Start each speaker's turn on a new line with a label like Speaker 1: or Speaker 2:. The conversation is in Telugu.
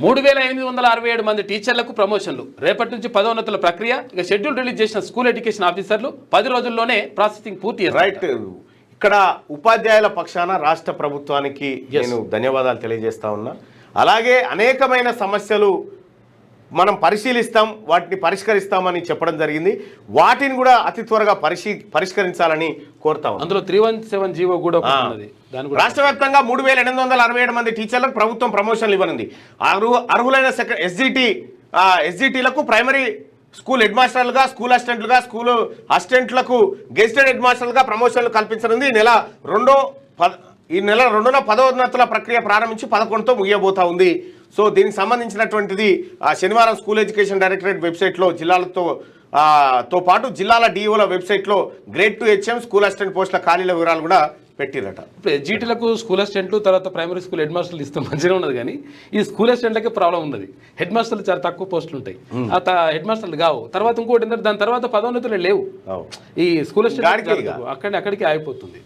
Speaker 1: 3867 మంది టీచర్లకు ప్రమోషన్లు. రేపటి నుంచి పదోన్నతుల ప్రక్రియ. ఇక షెడ్యూల్ రిలీజ్ చేసిన స్కూల్ ఎడ్యుకేషన్ ఆఫీసర్లు 10 రోజుల్లోనే ప్రాసెసింగ్ పూర్తి చేస్తారు.
Speaker 2: రైట్. ఇక్కడ ఉపాధ్యాయుల పక్షాన రాష్ట్ర ప్రభుత్వానికి నేను ధన్యవాదాలు తెలియజేస్తా ఉన్నా. అలాగే అనేకమైన సమస్యలు మనం పరిశీలిస్తాం, వాటిని పరిష్కరిస్తామని చెప్పడం జరిగింది. వాటిని కూడా అతి త్వరగా పరిష్కరించాలని కోరుతాం.
Speaker 1: అందులో 317 జీవో కూడా ఉన్నది.
Speaker 2: రాష్ట్ర వ్యాప్తంగా 3867 మంది టీచర్లకు ప్రభుత్వం ప్రమోషన్లు ఇవ్వనుంది. అర్హులైన ఎస్జిటీలకు ప్రైమరీ స్కూల్ హెడ్ మాస్టర్లుగా, స్కూల్ అసిస్టెంట్లుగా, స్కూల్ అసిస్టెంట్లకు గెజిటెడ్ హెడ్ మాస్టర్లుగా ప్రమోషన్లు కల్పించనుంది. ఈ నెల 2న పదోన్నతుల ప్రక్రియ ప్రారంభించి 11తో ముగియబోతా ఉంది. సో దీనికి సంబంధించినటువంటిది శనివారం స్కూల్ ఎడ్యుకేషన్ డైరెక్టరేట్ వెబ్సైట్లో జిల్లాలతో పాటు జిల్లాల డిఓల వెబ్సైట్లో గ్రేడ్ 2 HM స్కూల్ అసిస్టెంట్ పోస్టుల ఖాళీల వివరాలు కూడా పెట్టిరట.
Speaker 1: ఇప్పుడు ఎస్జిటీలకు స్కూల్ అసిస్టెంట్లు, తర్వాత ప్రైమరీ స్కూల్ హెడ్ మాస్టర్లు ఇస్తే మంచిగా ఉన్నది. కానీ ఈ స్కూల్ అసిస్టెంట్లకే ప్రాబ్లం ఉన్నది. హెడ్ మాస్టర్లు చాలా తక్కువ పోస్టులు ఉంటాయి, హెడ్ మాస్టర్లు కావు. తర్వాత ఇంకోటి ఏంటంటే దాని తర్వాత పదోన్నతులు లేవు. ఈ స్కూల్ అసిస్టెంట్ అక్కడికి ఆగిపోతుంది.